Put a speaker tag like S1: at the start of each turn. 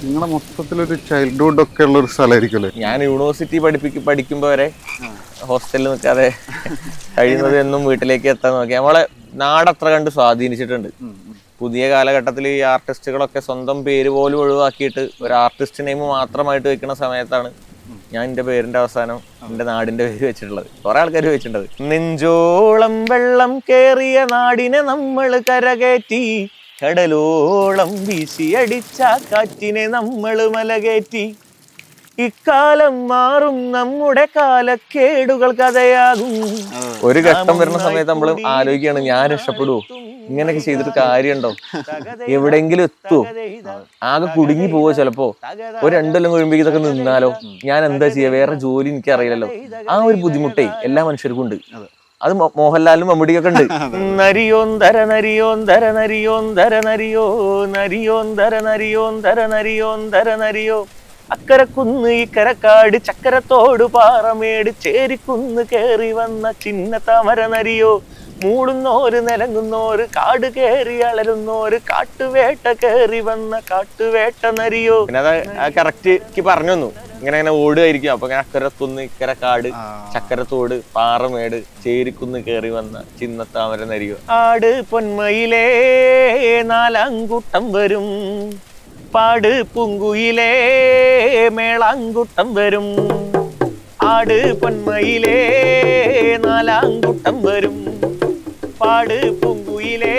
S1: നിങ്ങളുടെ മൊത്തത്തിലൊരു ചൈൽഡ്ഹുഡ് ഒക്കെ ഉള്ള ഒരു സ്ഥലമായിരിക്കുമല്ലേ?
S2: ഞാൻ യൂണിവേഴ്സിറ്റി പഠിക്കുമ്പോൾ വരെ ഹോസ്റ്റലിൽ നിൽക്കാതെ കഴിയുന്നത് എന്നും വീട്ടിലേക്ക് എത്താൻ നോക്കി. നമ്മളെ നാടത്ര കണ്ട് സ്വാധീനിച്ചിട്ടുണ്ട്. പുതിയ കാലഘട്ടത്തിൽ ഈ ആർട്ടിസ്റ്റുകളൊക്കെ സ്വന്തം പേര് പോലും ഒഴിവാക്കിയിട്ട് ഒരു ആർട്ടിസ്റ്റ് നെയിം മാത്രമായിട്ട് വെക്കുന്ന സമയത്താണ് ഞാൻ എൻ്റെ പേരിന്റെ അവസാനം എൻ്റെ നാടിന്റെ പേര് വെച്ചിട്ടുള്ളത്. കുറെ ആൾക്കാർ വെച്ചിട്ടുള്ളത്. നെഞ്ചോളം വെള്ളം കേറിയ നാടിനെ നമ്മൾ കരകയറ്റി, കടലോളം വീശിയടിച്ച കാറ്റിനെ നമ്മൾ മലകയറ്റി, ഇക്കാലം മാറും നമ്മുടെ കാലക്കേടുകൾ കഥയാകും. ഒരു ഘട്ടം വരുന്ന സമയത്ത് നമ്മൾ ആലോചിക്കുകയാണ്, ഞാൻ രക്ഷപ്പെടുവോ, ഇങ്ങനെയൊക്കെ ചെയ്തിട്ട് കാര്യമുണ്ടോ, എവിടെയെങ്കിലും എത്തുവോ, ആകെ കുടുങ്ങി പോവോ, ചിലപ്പോ ഒരു 2 കൊല്ലം കഴിയുമ്പോ ഇതൊക്കെ നിന്നാലോ, ഞാൻ എന്താ ചെയ്യാ, വേറെ ജോലി എനിക്ക് അറിയില്ലല്ലോ. ആ ഒരു ബുദ്ധിമുട്ടേ എല്ലാ മനുഷ്യർക്കും ഉണ്ട്. അത് മോഹൻലാലും മമ്മൂട്ടിയൊക്കെ ഉണ്ട്. നരിയോന്തര നരിയോന്തര നരിയോന്തര നരിയോ നരിയോന്തര നരിയോന്തര നരിയോന്തര നരിയോ, അക്കരക്കുന്ന് ഇക്കരക്കാട് ചക്കരത്തോട് പാറമേട് ചേരിക്കുന്ന് കേറി വന്ന ചിന്ന താമര നരിയോ, മൂടുന്നോര് നിലങ്ങുന്നോര് കാട് കേറി അളരുന്നോര് കാട്ടുവേട്ട കേറി വന്ന കാട്ടുവേട്ട നരിയോ. പിന്നെ അത് കറക്റ്റ് പറഞ്ഞു തന്നു. ഇങ്ങനെ ഓടുമായിരിക്കും. അപ്പൊ ഇങ്ങനെ അക്കരക്കുന്ന് ഇക്കരക്കാട് ചക്കരത്തോട് പാറമേട് ചേരിക്കുന്ന് കേറി വന്ന ചിന്നത്താമര നരിയോ. ആട് പൊന്മയിലേ 4 കൂട്ടം വരും, പാട് പൂങ്കുയിലേ മേളാങ്കൂട്ടം വരും. ആട് പൊന്മയിലേ 4 കൂട്ടം വരും, പാട് പൂങ്കുയിലേ